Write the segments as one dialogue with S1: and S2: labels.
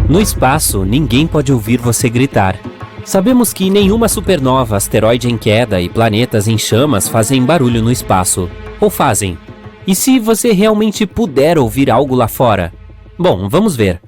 S1: No espaço, ninguém pode ouvir você gritar. Sabemos que nenhuma supernova, asteroide em queda e planetas em chamas fazem barulho no espaço. Ou fazem? E se você realmente puder ouvir algo lá fora? Bom, vamos ver.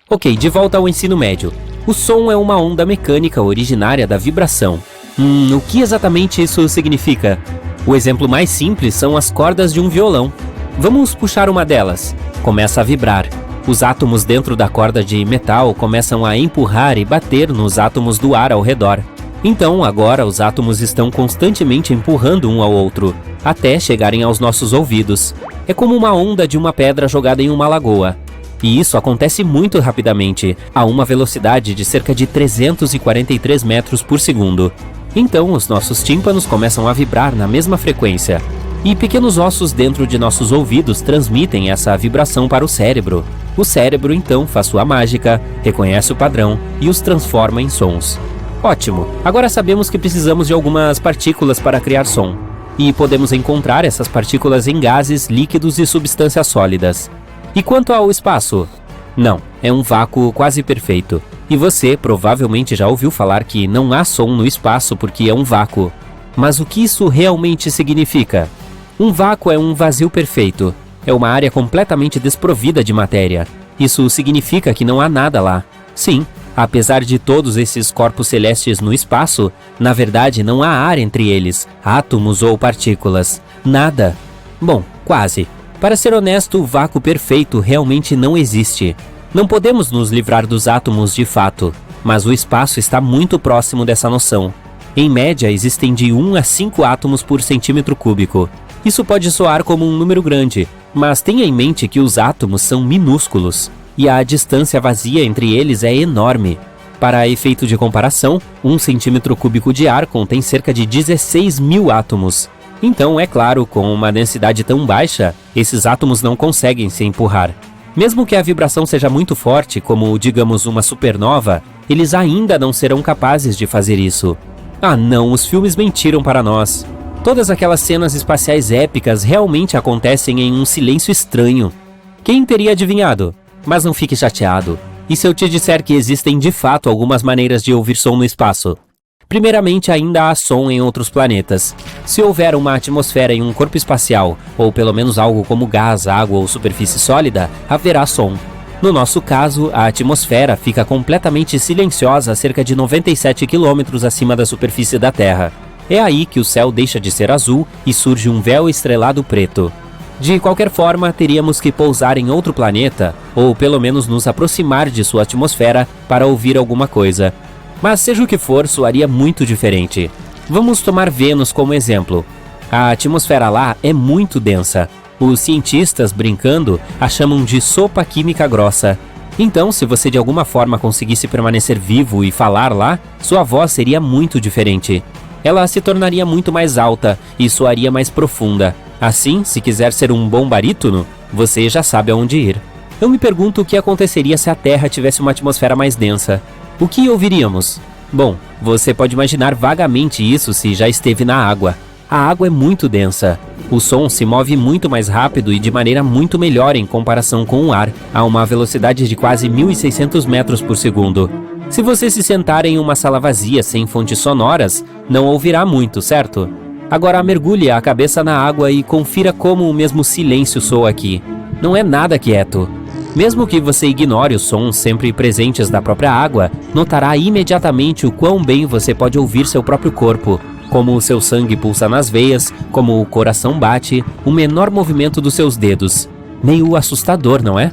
S1: Ok, de volta ao ensino médio. O som é uma onda mecânica originária da vibração. O que exatamente isso significa? O exemplo mais simples são as cordas de um violão. Vamos puxar uma delas. Começa a vibrar. Os átomos dentro da corda de metal começam a empurrar e bater nos átomos do ar ao redor. Então, agora os átomos estão constantemente empurrando um ao outro, até chegarem aos nossos ouvidos. É como uma onda de uma pedra jogada em uma lagoa. E isso acontece muito rapidamente, a uma velocidade de cerca de 343 metros por segundo. Então, os nossos tímpanos começam a vibrar na mesma frequência. E pequenos ossos dentro de nossos ouvidos transmitem essa vibração para o cérebro. O cérebro, então, faz sua mágica, reconhece o padrão e os transforma em sons. Ótimo! Agora sabemos que precisamos de algumas partículas para criar som. E podemos encontrar essas partículas em gases, líquidos e substâncias sólidas. E quanto ao espaço? Não, é um vácuo quase perfeito. E você provavelmente já ouviu falar que não há som no espaço porque é um vácuo. Mas o que isso realmente significa? Um vácuo é um vazio perfeito. É uma área completamente desprovida de matéria. Isso significa que não há nada lá. Sim, apesar de todos esses corpos celestes no espaço, na verdade não há ar entre eles, átomos ou partículas. Nada. Bom, quase. Para ser honesto, o vácuo perfeito realmente não existe. Não podemos nos livrar dos átomos de fato, mas o espaço está muito próximo dessa noção. Em média, existem de 1 a 5 átomos por centímetro cúbico. Isso pode soar como um número grande, mas tenha em mente que os átomos são minúsculos e a distância vazia entre eles é enorme. Para efeito de comparação, 1 centímetro cúbico de ar contém cerca de 16 mil átomos. Então, é claro, com uma densidade tão baixa, esses átomos não conseguem se empurrar. Mesmo que a vibração seja muito forte, como, digamos, uma supernova, eles ainda não serão capazes de fazer isso. Ah não, os filmes mentiram para nós. Todas aquelas cenas espaciais épicas realmente acontecem em um silêncio estranho. Quem teria adivinhado? Mas não fique chateado. E se eu te disser que existem de fato algumas maneiras de ouvir som no espaço? Primeiramente, ainda há som em outros planetas. Se houver uma atmosfera em um corpo espacial, ou pelo menos algo como gás, água ou superfície sólida, haverá som. No nosso caso, a atmosfera fica completamente silenciosa a cerca de 97 km acima da superfície da Terra. É aí que o céu deixa de ser azul e surge um véu estrelado preto. De qualquer forma, teríamos que pousar em outro planeta, ou pelo menos nos aproximar de sua atmosfera para ouvir alguma coisa. Mas seja o que for, soaria muito diferente. Vamos tomar Vênus como exemplo. A atmosfera lá é muito densa. Os cientistas, brincando, a chamam de sopa química grossa. Então, se você de alguma forma conseguisse permanecer vivo e falar lá, sua voz seria muito diferente. Ela se tornaria muito mais alta e soaria mais profunda. Assim, se quiser ser um bom barítono, você já sabe aonde ir. Eu me pergunto o que aconteceria se a Terra tivesse uma atmosfera mais densa. O que ouviríamos? Bom, você pode imaginar vagamente isso se já esteve na água. A água é muito densa. O som se move muito mais rápido e de maneira muito melhor em comparação com o ar, a uma velocidade de quase 1.600 metros por segundo. Se você se sentar em uma sala vazia sem fontes sonoras, não ouvirá muito, certo? Agora mergulhe a cabeça na água e confira como o mesmo silêncio soa aqui. Não é nada quieto. Mesmo que você ignore os sons sempre presentes da própria água, notará imediatamente o quão bem você pode ouvir seu próprio corpo, como o seu sangue pulsa nas veias, como o coração bate, o menor movimento dos seus dedos. Meio assustador, não é?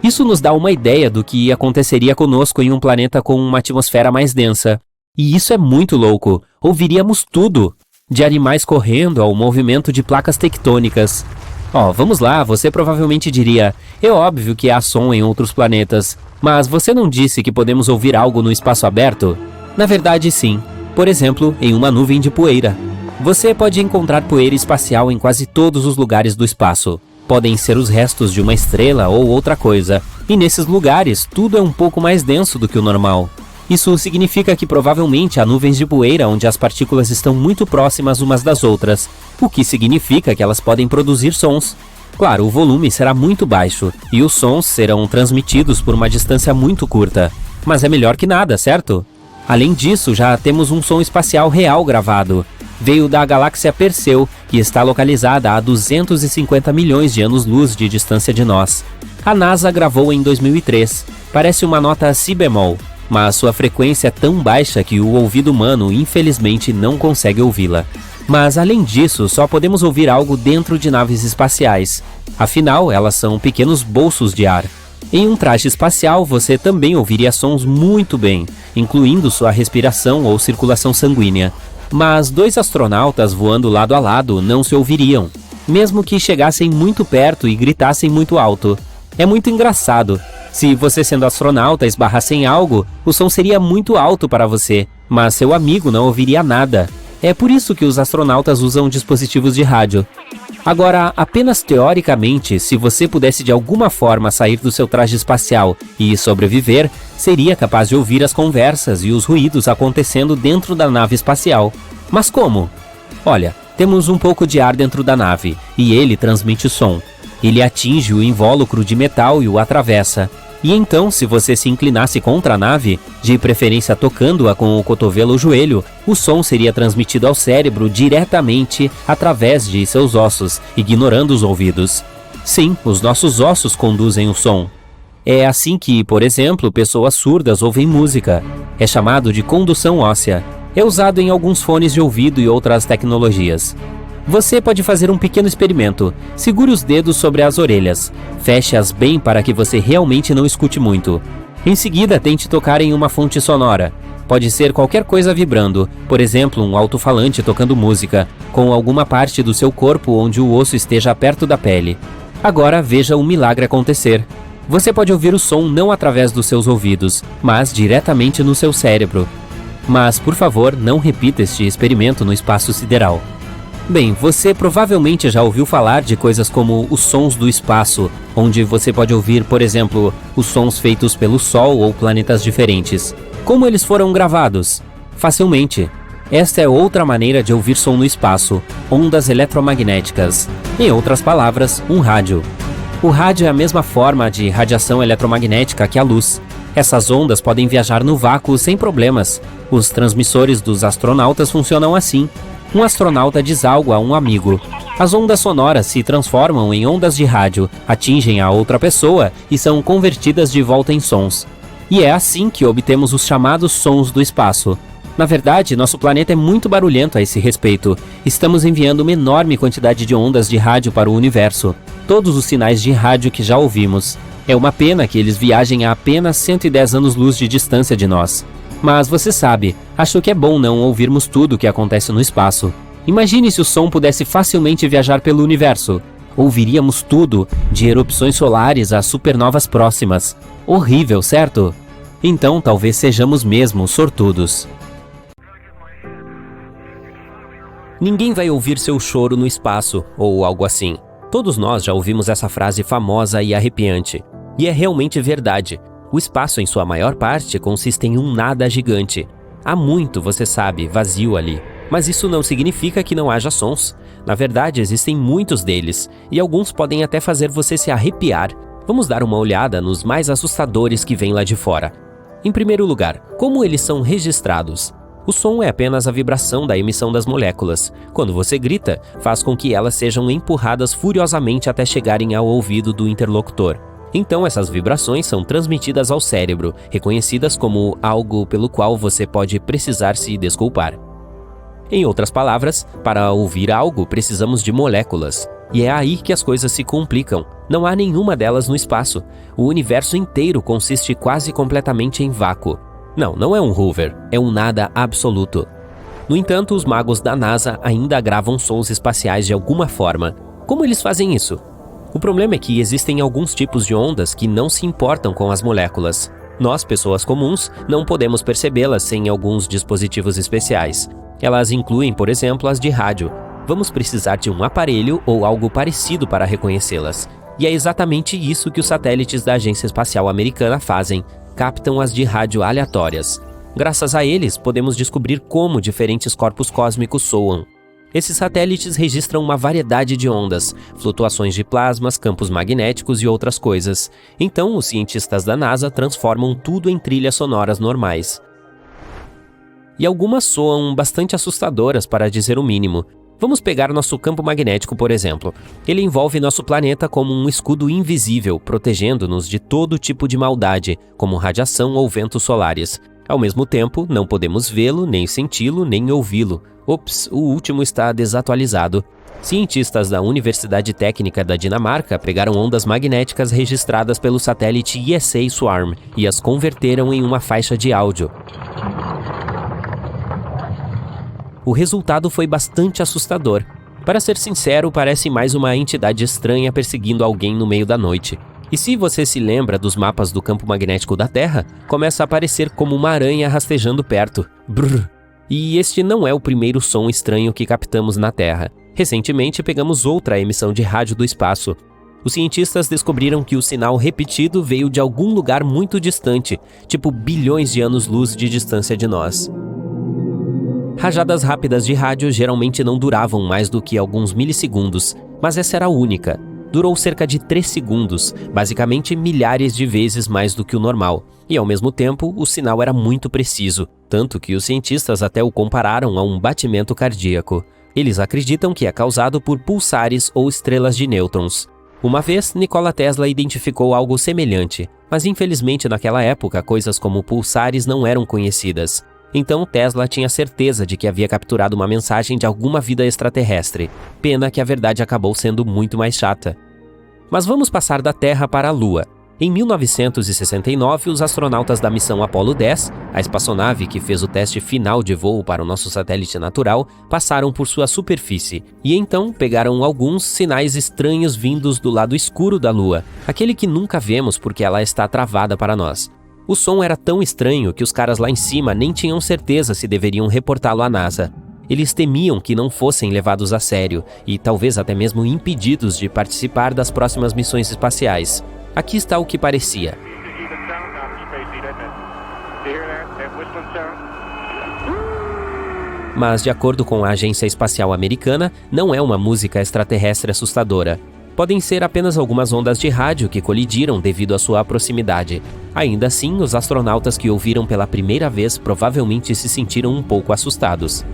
S1: Isso nos dá uma ideia do que aconteceria conosco em um planeta com uma atmosfera mais densa. E isso é muito louco. Ouviríamos tudo, de animais correndo ao movimento de placas tectônicas. Vamos lá, você provavelmente diria, é óbvio que há som em outros planetas, mas você não disse que podemos ouvir algo no espaço aberto? Na verdade, sim. Por exemplo, em uma nuvem de poeira. Você pode encontrar poeira espacial em quase todos os lugares do espaço. Podem ser os restos de uma estrela ou outra coisa. E nesses lugares, tudo é um pouco mais denso do que o normal. Isso significa que provavelmente há nuvens de poeira onde as partículas estão muito próximas umas das outras, o que significa que elas podem produzir sons. Claro, o volume será muito baixo e os sons serão transmitidos por uma distância muito curta. Mas é melhor que nada, certo? Além disso, já temos um som espacial real gravado. Veio da galáxia Perseu e está localizada a 250 milhões de anos-luz de distância de nós. A NASA gravou em 2003. Parece uma nota si bemol, mas sua frequência é tão baixa que o ouvido humano, infelizmente, não consegue ouvi-la. Mas, além disso, só podemos ouvir algo dentro de naves espaciais. Afinal, elas são pequenos bolsos de ar. Em um traje espacial, você também ouviria sons muito bem, incluindo sua respiração ou circulação sanguínea. Mas 2 astronautas voando lado a lado não se ouviriam, mesmo que chegassem muito perto e gritassem muito alto. É muito engraçado. Se você, sendo astronauta, esbarrasse em algo, o som seria muito alto para você, mas seu amigo não ouviria nada. É por isso que os astronautas usam dispositivos de rádio. Agora, apenas teoricamente, se você pudesse de alguma forma sair do seu traje espacial e sobreviver, seria capaz de ouvir as conversas e os ruídos acontecendo dentro da nave espacial. Mas como? Olha, temos um pouco de ar dentro da nave, e ele transmite som. Ele atinge o invólucro de metal e o atravessa. E então, se você se inclinasse contra a nave, de preferência tocando-a com o cotovelo ou joelho, o som seria transmitido ao cérebro diretamente através de seus ossos, ignorando os ouvidos. Sim, os nossos ossos conduzem o som. É assim que, por exemplo, pessoas surdas ouvem música. É chamado de condução óssea. É usado em alguns fones de ouvido e outras tecnologias. Você pode fazer um pequeno experimento. Segure os dedos sobre as orelhas. Feche-as bem para que você realmente não escute muito. Em seguida, tente tocar em uma fonte sonora. Pode ser qualquer coisa vibrando, por exemplo, um alto-falante tocando música, com alguma parte do seu corpo onde o osso esteja perto da pele. Agora veja um milagre acontecer. Você pode ouvir o som não através dos seus ouvidos, mas diretamente no seu cérebro. Mas, por favor, não repita este experimento no espaço sideral. Bem, você provavelmente já ouviu falar de coisas como os sons do espaço, onde você pode ouvir, por exemplo, os sons feitos pelo Sol ou planetas diferentes. Como eles foram gravados? Facilmente. Esta é outra maneira de ouvir som no espaço, ondas eletromagnéticas. Em outras palavras, um rádio. O rádio é a mesma forma de radiação eletromagnética que a luz. Essas ondas podem viajar no vácuo sem problemas. Os transmissores dos astronautas funcionam assim. Um astronauta diz algo a um amigo. As ondas sonoras se transformam em ondas de rádio, atingem a outra pessoa e são convertidas de volta em sons. E é assim que obtemos os chamados sons do espaço. Na verdade, nosso planeta é muito barulhento a esse respeito. Estamos enviando uma enorme quantidade de ondas de rádio para o universo. Todos os sinais de rádio que já ouvimos. É uma pena que eles viajem a apenas 110 anos-luz de distância de nós. Mas você sabe, acho que é bom não ouvirmos tudo o que acontece no espaço. Imagine se o som pudesse facilmente viajar pelo universo. Ouviríamos tudo, de erupções solares a supernovas próximas. Horrível, certo? Então talvez sejamos mesmo sortudos. Ninguém vai ouvir seu choro no espaço, ou algo assim. Todos nós já ouvimos essa frase famosa e arrepiante. E é realmente verdade. O espaço, em sua maior parte, consiste em um nada gigante. Há muito, você sabe, vazio ali. Mas isso não significa que não haja sons. Na verdade, existem muitos deles, e alguns podem até fazer você se arrepiar. Vamos dar uma olhada nos mais assustadores que vêm lá de fora. Em primeiro lugar, como eles são registrados? O som é apenas a vibração da emissão das moléculas. Quando você grita, faz com que elas sejam empurradas furiosamente até chegarem ao ouvido do interlocutor. Então essas vibrações são transmitidas ao cérebro, reconhecidas como algo pelo qual você pode precisar se desculpar. Em outras palavras, para ouvir algo precisamos de moléculas. E é aí que as coisas se complicam. Não há nenhuma delas no espaço. O universo inteiro consiste quase completamente em vácuo. Não é um Hoover, é um nada absoluto. No entanto, os magos da NASA ainda gravam sons espaciais de alguma forma. Como eles fazem isso? O problema é que existem alguns tipos de ondas que não se importam com as moléculas. Nós, pessoas comuns, não podemos percebê-las sem alguns dispositivos especiais. Elas incluem, por exemplo, as de rádio. Vamos precisar de um aparelho ou algo parecido para reconhecê-las. E é exatamente isso que os satélites da Agência Espacial Americana fazem. Captam as de rádio aleatórias. Graças a eles, podemos descobrir como diferentes corpos cósmicos soam. Esses satélites registram uma variedade de ondas, flutuações de plasmas, campos magnéticos e outras coisas. Então, os cientistas da NASA transformam tudo em trilhas sonoras normais. E algumas soam bastante assustadoras, para dizer o mínimo. Vamos pegar nosso campo magnético, por exemplo. Ele envolve nosso planeta como um escudo invisível, protegendo-nos de todo tipo de maldade, como radiação ou ventos solares. Ao mesmo tempo, não podemos vê-lo, nem senti-lo, nem ouvi-lo. Ops, o último está desatualizado. Cientistas da Universidade Técnica da Dinamarca pegaram ondas magnéticas registradas pelo satélite ESA Swarm e as converteram em uma faixa de áudio. O resultado foi bastante assustador. Para ser sincero, parece mais uma entidade estranha perseguindo alguém no meio da noite. E se você se lembra dos mapas do campo magnético da Terra, começa a aparecer como uma aranha rastejando perto. Brrr. E este não é o primeiro som estranho que captamos na Terra. Recentemente pegamos outra emissão de rádio do espaço. Os cientistas descobriram que o sinal repetido veio de algum lugar muito distante, tipo bilhões de anos-luz de distância de nós. Rajadas rápidas de rádio geralmente não duravam mais do que alguns milissegundos, mas essa era a única. Durou cerca de 3 segundos, basicamente milhares de vezes mais do que o normal. E ao mesmo tempo, o sinal era muito preciso, tanto que os cientistas até o compararam a um batimento cardíaco. Eles acreditam que é causado por pulsares ou estrelas de nêutrons. Uma vez, Nikola Tesla identificou algo semelhante, mas infelizmente naquela época coisas como pulsares não eram conhecidas. Então Tesla tinha certeza de que havia capturado uma mensagem de alguma vida extraterrestre. Pena que a verdade acabou sendo muito mais chata. Mas vamos passar da Terra para a Lua. Em 1969, os astronautas da missão Apollo 10, a espaçonave que fez o teste final de voo para o nosso satélite natural, passaram por sua superfície. E então pegaram alguns sinais estranhos vindos do lado escuro da Lua, aquele que nunca vemos porque ela está travada para nós. O som era tão estranho que os caras lá em cima nem tinham certeza se deveriam reportá-lo à NASA. Eles temiam que não fossem levados a sério e talvez até mesmo impedidos de participar das próximas missões espaciais. Aqui está o que parecia. Mas, de acordo com a Agência Espacial Americana, não é uma música extraterrestre assustadora. Podem ser apenas algumas ondas de rádio que colidiram devido à sua proximidade. Ainda assim, os astronautas que ouviram pela primeira vez provavelmente se sentiram um pouco assustados.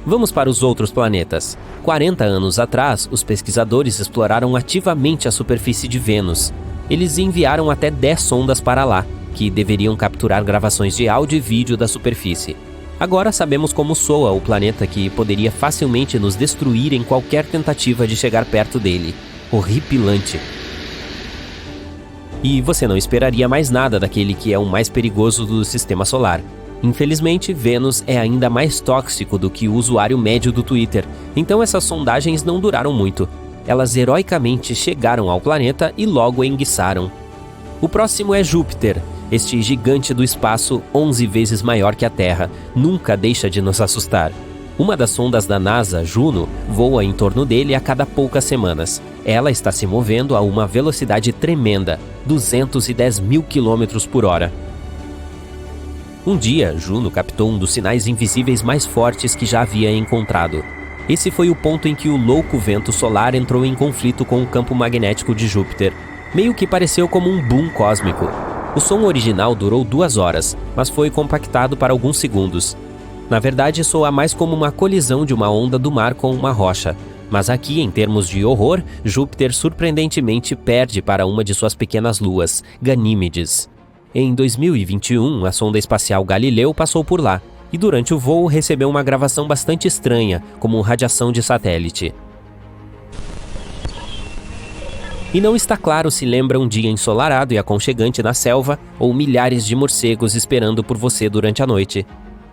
S1: Vamos para os outros planetas. 40 anos atrás, os pesquisadores exploraram ativamente a superfície de Vênus. Eles enviaram até 10 sondas para lá, que deveriam capturar gravações de áudio e vídeo da superfície. Agora sabemos como soa o planeta que poderia facilmente nos destruir em qualquer tentativa de chegar perto dele. Horripilante. E você não esperaria mais nada daquele que é o mais perigoso do sistema solar. Infelizmente, Vênus é ainda mais tóxico do que o usuário médio do Twitter, então essas sondagens não duraram muito. Elas heroicamente chegaram ao planeta e logo enguiçaram. O próximo é Júpiter. Este gigante do espaço, 11 vezes maior que a Terra, nunca deixa de nos assustar. Uma das sondas da NASA, Juno, voa em torno dele a cada poucas semanas. Ela está se movendo a uma velocidade tremenda, 210 mil km por hora. Um dia, Juno captou um dos sinais invisíveis mais fortes que já havia encontrado. Esse foi o ponto em que o louco vento solar entrou em conflito com o campo magnético de Júpiter. Meio que pareceu como um boom cósmico. O som original durou 2 horas, mas foi compactado para alguns segundos. Na verdade, soa mais como uma colisão de uma onda do mar com uma rocha. Mas aqui, em termos de horror, Júpiter surpreendentemente perde para uma de suas pequenas luas, Ganímedes. Em 2021, a sonda espacial Galileu passou por lá, e durante o voo recebeu uma gravação bastante estranha, como radiação de satélite. E não está claro se lembra um dia ensolarado e aconchegante na selva ou milhares de morcegos esperando por você durante a noite.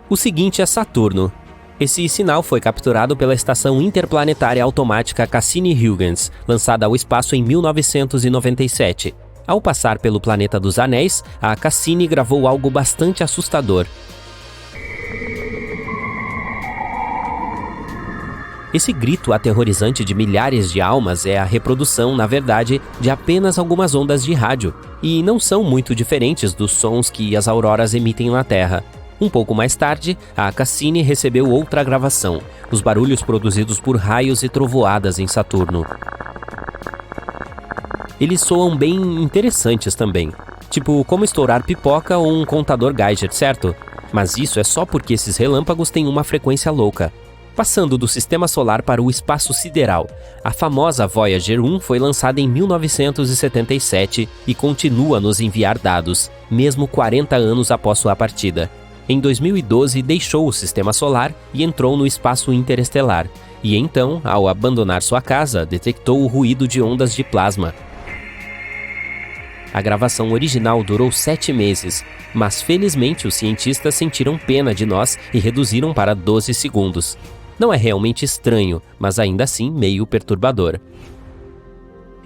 S1: O seguinte é Saturno. Esse sinal foi capturado pela Estação Interplanetária Automática Cassini-Huygens, lançada ao espaço em 1997. Ao passar pelo Planeta dos Anéis, a Cassini gravou algo bastante assustador. Esse grito aterrorizante de milhares de almas é a reprodução, na verdade, de apenas algumas ondas de rádio, e não são muito diferentes dos sons que as auroras emitem na Terra. Um pouco mais tarde, a Cassini recebeu outra gravação, os barulhos produzidos por raios e trovoadas em Saturno. Eles soam bem interessantes também, tipo como estourar pipoca ou um contador Geiger, certo? Mas isso é só porque esses relâmpagos têm uma frequência louca. Passando do Sistema Solar para o espaço sideral, a famosa Voyager 1 foi lançada em 1977 e continua a nos enviar dados, mesmo 40 anos após sua partida. Em 2012, deixou o Sistema Solar e entrou no espaço interestelar, e então, ao abandonar sua casa, detectou o ruído de ondas de plasma. A gravação original durou 7 meses, mas felizmente os cientistas sentiram pena de nós e reduziram para 12 segundos. Não é realmente estranho, mas ainda assim meio perturbador.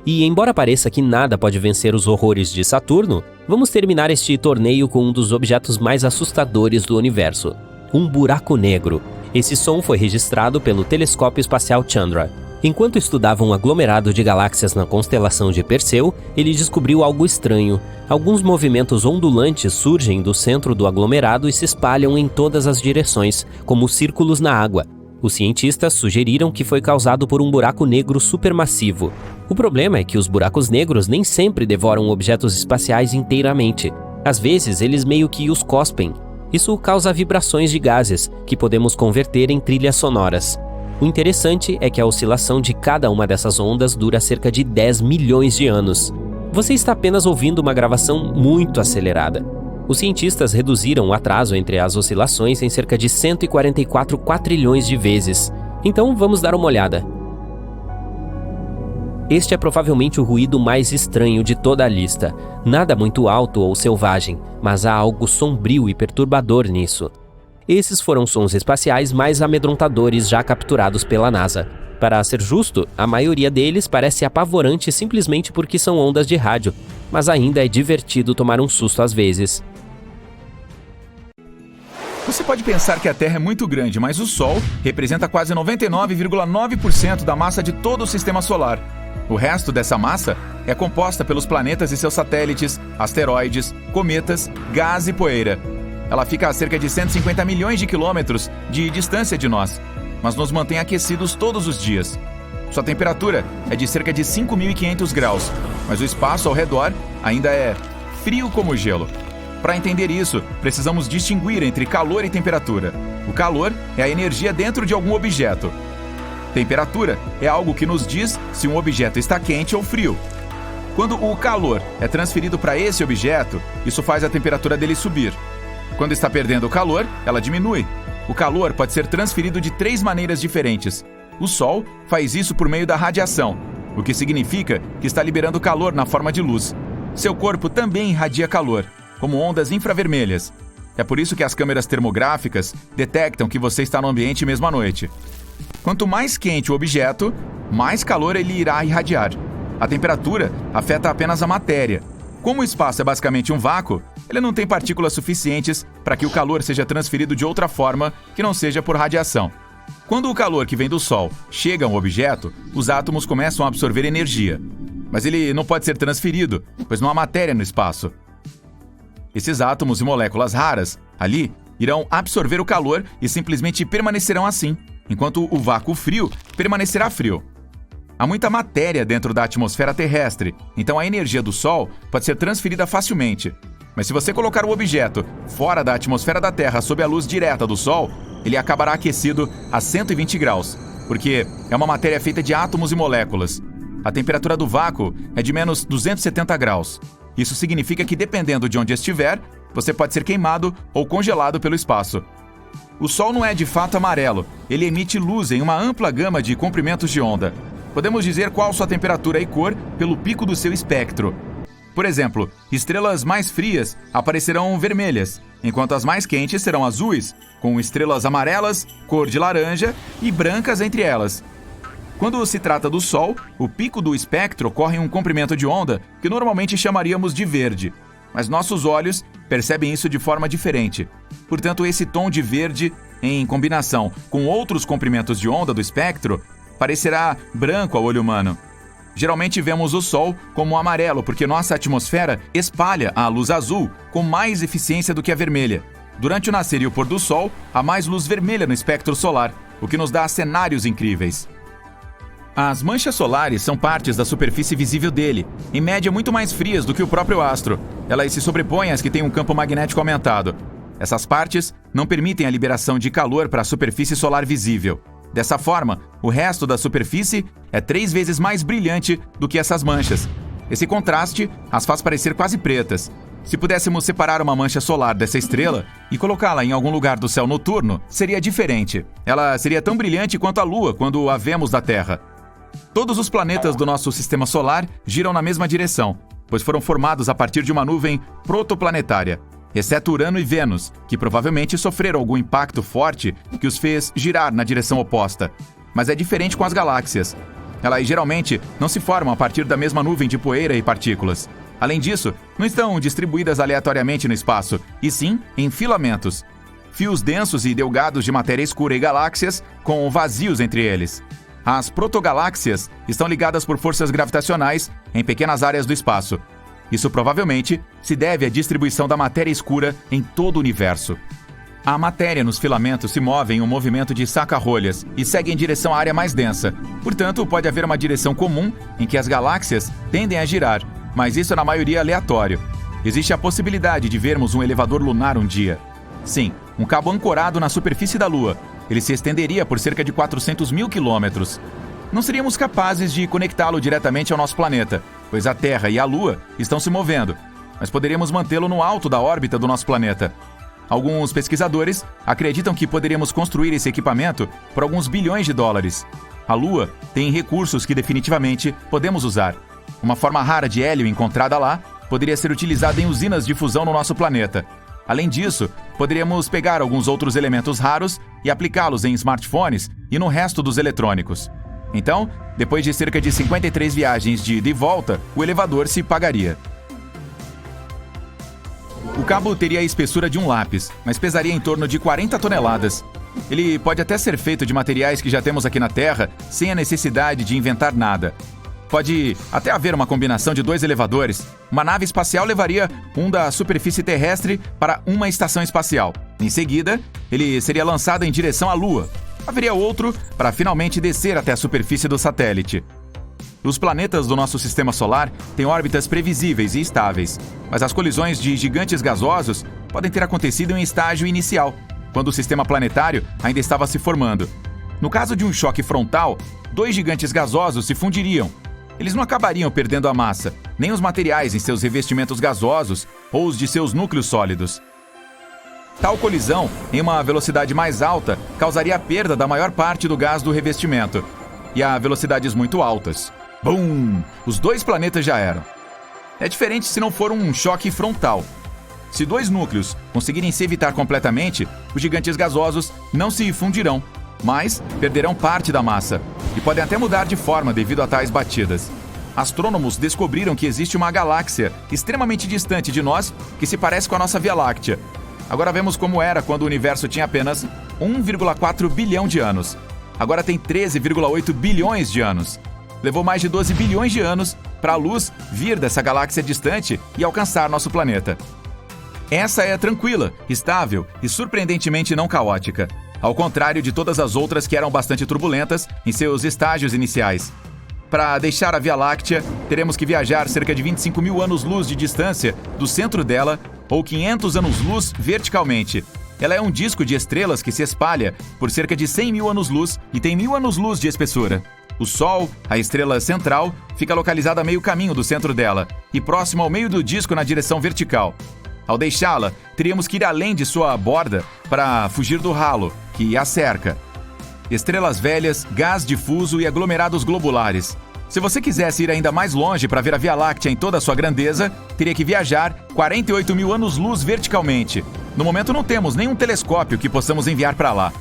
S1: E embora pareça que nada pode vencer os horrores de Saturno, vamos terminar este torneio com um dos objetos mais assustadores do universo, um buraco negro. Esse som foi registrado pelo Telescópio Espacial Chandra. Enquanto estudava um aglomerado de galáxias na constelação de Perseu, ele descobriu algo estranho. Alguns movimentos ondulantes surgem do centro do aglomerado e se espalham em todas as direções, como círculos na água. Os cientistas sugeriram que foi causado por um buraco negro supermassivo. O problema é que os buracos negros nem sempre devoram objetos espaciais inteiramente. Às vezes, eles meio que os cospem. Isso causa vibrações de gases, que podemos converter em trilhas sonoras. O interessante é que a oscilação de cada uma dessas ondas dura cerca de 10 milhões de anos. Você está apenas ouvindo uma gravação muito acelerada. Os cientistas reduziram o atraso entre as oscilações em cerca de 144 quatrilhões de vezes. Então vamos dar uma olhada. Este é provavelmente o ruído mais estranho de toda a lista. Nada muito alto ou selvagem, mas há algo sombrio e perturbador nisso. Esses foram sons espaciais mais amedrontadores já capturados pela NASA. Para ser justo, a maioria deles parece apavorante simplesmente porque são ondas de rádio, mas ainda é divertido tomar um susto às vezes.
S2: Você pode pensar que a Terra é muito grande, mas o Sol representa quase 99,9% da massa de todo o Sistema Solar. O resto dessa massa é composta pelos planetas e seus satélites, asteroides, cometas, gás e poeira. Ela fica a cerca de 150 milhões de quilômetros de distância de nós, mas nos mantém aquecidos todos os dias. Sua temperatura é de cerca de 5.500 graus, mas o espaço ao redor ainda é frio como gelo. Para entender isso, precisamos distinguir entre calor e temperatura. O calor é a energia dentro de algum objeto. Temperatura é algo que nos diz se um objeto está quente ou frio. Quando o calor é transferido para esse objeto, isso faz a temperatura dele subir. Quando está perdendo o calor, ela diminui. O calor pode ser transferido de 3 maneiras diferentes. O Sol faz isso por meio da radiação, o que significa que está liberando calor na forma de luz. Seu corpo também irradia calor, como ondas infravermelhas. É por isso que as câmeras termográficas detectam que você está no ambiente mesmo à noite. Quanto mais quente o objeto, mais calor ele irá irradiar. A temperatura afeta apenas a matéria. Como o espaço é basicamente um vácuo, ele não tem partículas suficientes para que o calor seja transferido de outra forma que não seja por radiação. Quando o calor que vem do Sol chega a um objeto, os átomos começam a absorver energia. Mas ele não pode ser transferido, pois não há matéria no espaço. Esses átomos e moléculas raras, ali, irão absorver o calor e simplesmente permanecerão assim, enquanto o vácuo frio permanecerá frio. Há muita matéria dentro da atmosfera terrestre, então a energia do Sol pode ser transferida facilmente. Mas se você colocar o objeto fora da atmosfera da Terra sob a luz direta do Sol, ele acabará aquecido a 120 graus, porque é uma matéria feita de átomos e moléculas. A temperatura do vácuo é de menos 270 graus. Isso significa que, dependendo de onde estiver, você pode ser queimado ou congelado pelo espaço. O Sol não é de fato amarelo, ele emite luz em uma ampla gama de comprimentos de onda. Podemos dizer qual sua temperatura e cor pelo pico do seu espectro. Por exemplo, estrelas mais frias aparecerão vermelhas, enquanto as mais quentes serão azuis, com estrelas amarelas, cor de laranja e brancas entre elas. Quando se trata do Sol, o pico do espectro ocorre em um comprimento de onda que normalmente chamaríamos de verde, mas nossos olhos percebem isso de forma diferente. Portanto, esse tom de verde, em combinação com outros comprimentos de onda do espectro, parecerá branco ao olho humano. Geralmente vemos o Sol como amarelo porque nossa atmosfera espalha a luz azul com mais eficiência do que a vermelha. Durante o nascer e o pôr do Sol, há mais luz vermelha no espectro solar, o que nos dá cenários incríveis. As manchas solares são partes da superfície visível dele, em média muito mais frias do que o próprio astro. Elas se sobrepõem às que têm um campo magnético aumentado. Essas partes não permitem a liberação de calor para a superfície solar visível. Dessa forma, o resto da superfície é 3 vezes mais brilhante do que essas manchas. Esse contraste as faz parecer quase pretas. Se pudéssemos separar uma mancha solar dessa estrela e colocá-la em algum lugar do céu noturno, seria diferente. Ela seria tão brilhante quanto a Lua quando a vemos da Terra. Todos os planetas do nosso sistema solar giram na mesma direção, pois foram formados a partir de uma nuvem protoplanetária, exceto Urano e Vênus, que provavelmente sofreram algum impacto forte que os fez girar na direção oposta. Mas é diferente com as galáxias. Elas geralmente não se formam a partir da mesma nuvem de poeira e partículas. Além disso, não estão distribuídas aleatoriamente no espaço, e sim em filamentos. Fios densos e delgados de matéria escura e galáxias, com vazios entre eles. As protogaláxias estão ligadas por forças gravitacionais em pequenas áreas do espaço. Isso provavelmente se deve à distribuição da matéria escura em todo o universo. A matéria nos filamentos se move em um movimento de saca-rolhas e segue em direção à área mais densa. Portanto, pode haver uma direção comum em que as galáxias tendem a girar, mas isso é na maioria aleatório. Existe a possibilidade de vermos um elevador lunar um dia. Sim, um cabo ancorado na superfície da Lua. Ele se estenderia por cerca de 400 mil quilômetros. Não seríamos capazes de conectá-lo diretamente ao nosso planeta, pois a Terra e a Lua estão se movendo, mas poderíamos mantê-lo no alto da órbita do nosso planeta. Alguns pesquisadores acreditam que poderíamos construir esse equipamento por alguns bilhões de dólares. A Lua tem recursos que definitivamente podemos usar. Uma forma rara de hélio encontrada lá poderia ser utilizada em usinas de fusão no nosso planeta. Além disso, poderíamos pegar alguns outros elementos raros e aplicá-los em smartphones e no resto dos eletrônicos. Então, depois de cerca de 53 viagens de ida e volta, o elevador se pagaria. O cabo teria a espessura de um lápis, mas pesaria em torno de 40 toneladas. Ele pode até ser feito de materiais que já temos aqui na Terra, sem a necessidade de inventar nada. Pode até haver uma combinação de 2 elevadores. Uma nave espacial levaria um da superfície terrestre para uma estação espacial. Em seguida, ele seria lançado em direção à Lua. Haveria outro para finalmente descer até a superfície do satélite. Os planetas do nosso sistema solar têm órbitas previsíveis e estáveis, mas as colisões de gigantes gasosos podem ter acontecido em estágio inicial, quando o sistema planetário ainda estava se formando. No caso de um choque frontal, 2 gigantes gasosos se fundiriam. Eles não acabariam perdendo a massa, nem os materiais em seus revestimentos gasosos ou os de seus núcleos sólidos. Tal colisão, em uma velocidade mais alta, causaria a perda da maior parte do gás do revestimento. E a velocidades muito altas. Bum! Os 2 planetas já eram. É diferente se não for um choque frontal. Se 2 núcleos conseguirem se evitar completamente, os gigantes gasosos não se fundirão, mas perderão parte da massa e podem até mudar de forma devido a tais batidas. Astrônomos descobriram que existe uma galáxia extremamente distante de nós que se parece com a nossa Via Láctea. Agora vemos como era quando o universo tinha apenas 1,4 bilhão de anos. Agora tem 13,8 bilhões de anos. Levou mais de 12 bilhões de anos para a luz vir dessa galáxia distante e alcançar nosso planeta. Essa é tranquila, estável e surpreendentemente não caótica, ao contrário de todas as outras que eram bastante turbulentas em seus estágios iniciais. Para deixar a Via Láctea, teremos que viajar cerca de 25 mil anos-luz de distância do centro dela, ou 500 anos-luz verticalmente. Ela é um disco de estrelas que se espalha por cerca de 100 mil anos-luz e tem 1000 anos-luz de espessura. O Sol, a estrela central, fica localizada a meio caminho do centro dela e próximo ao meio do disco na direção vertical. Ao deixá-la, teríamos que ir além de sua borda para fugir do halo, que a cerca. Estrelas velhas, gás difuso e aglomerados globulares. Se você quisesse ir ainda mais longe para ver a Via Láctea em toda a sua grandeza, teria que viajar 48 mil anos-luz verticalmente. No momento não temos nenhum telescópio que possamos enviar para lá.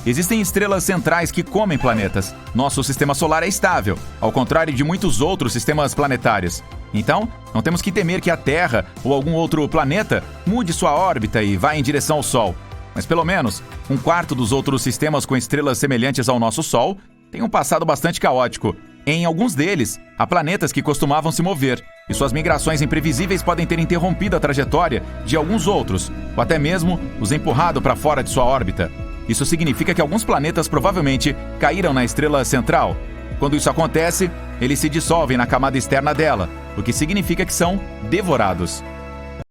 S2: Existem estrelas centrais que comem planetas. Nosso sistema solar é estável, ao contrário de muitos outros sistemas planetários. Então, não temos que temer que a Terra ou algum outro planeta mude sua órbita e vá em direção ao Sol. Mas pelo menos, 1/4 dos outros sistemas com estrelas semelhantes ao nosso Sol tem um passado bastante caótico, Em alguns deles, há planetas que costumavam se mover, e suas migrações imprevisíveis podem ter interrompido a trajetória de alguns outros, ou até mesmo os empurrado para fora de sua órbita. Isso significa que alguns planetas provavelmente caíram na estrela central. Quando isso acontece, eles se dissolvem na camada externa dela, o que significa que são devorados.